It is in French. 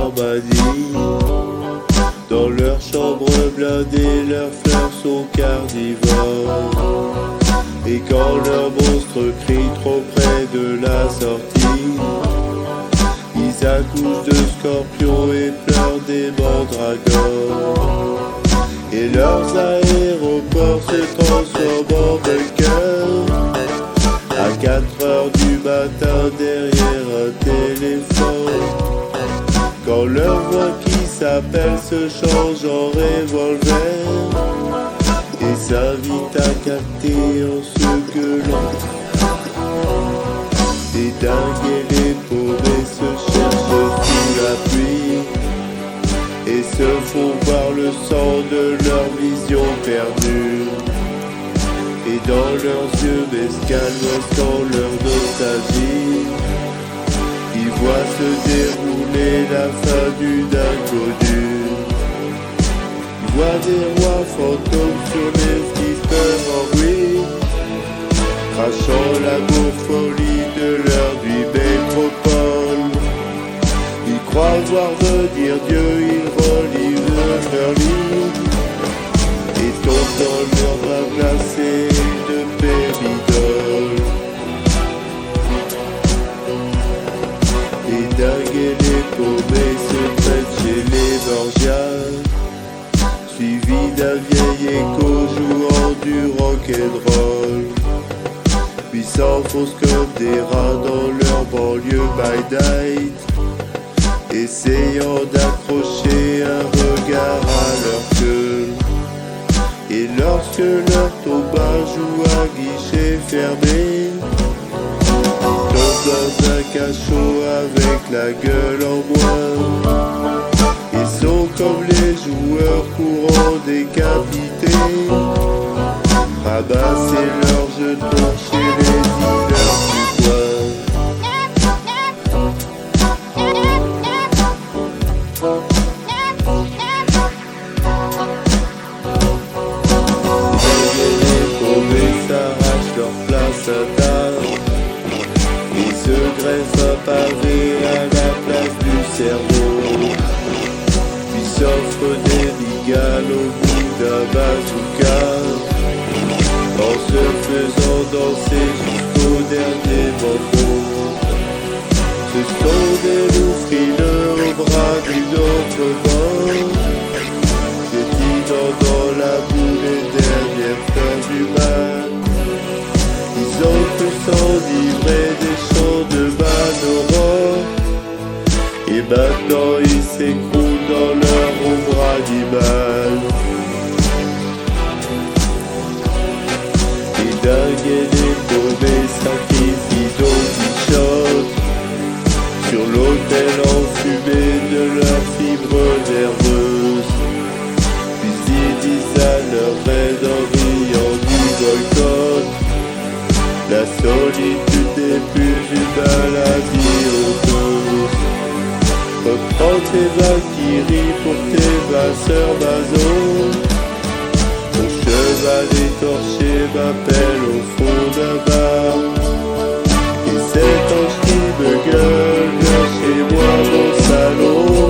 Normandie. Dans leur chambre blindée, leurs fleurs sont carnivores. Et quand leur monstre crie trop près de la sortie, ils accouchent de scorpions et pleurent des mandragores. Et leurs aéroports se transforment en bunker à 4 heures du matin derrière un téléphone. Quand leur voix qui s'appelle se change en revolver et s'invite à capter en se gueulant. Les dingues et les paumés se cherchent sous la pluie et se font voir le sang de leur vision perdue. Et dans leurs yeux mescales restant leur nostalgie, ils voient se dérouler la fin d'une inconnue. Ils voient des rois fantômes sur les flippers en ruine, crachant l'amour folie de leur nuit métropole. Ils croient voir venir Dieu, ils relivent leur lit et tombent dans leur bras glacés de péridole. Les dingues et les paumés se prennent chez les Borgias, suivis d'un vieil écho jouant du rock'n'roll. Puis s'enfoncent comme des rats dans leur banlieue by night, essayant d'accrocher un regard à leur queue. Et lorsque leur tomba joue à guichet fermé, dans un cachot avec la gueule en bois. Ils sont comme les joueurs courants décapités, ramasser leurs jetons chez les dealers du coin. Les paumés s'arrachent leur place à table, se greffe un pavé à la place du cerveau, puis s'offre des bigales au bout d'un bazooka, en se faisant danser jusqu'au dernier bandeau. Ce sont des loups frileux au bras d'une autre mort, piétinant dans la boue les dernières fleurs du mal. Ils ont tous enivré des champs de Manowar, et maintenant ils s'écroulent dans leur ombre animale. Les dingues et les paumés sacrifient Don Quichotte sur l'autel enfumé de leurs fibres nerveuses. Puis ils disent à leur reine en riant du boycott: la solitude n'est plus une maladie honteuse. Reprends tes valkyries pour tes vasseurs mazos. Mon cheval écorché m'appelle au fond d'un bar, et cet ange qui me gueule vient chez moi mon salon.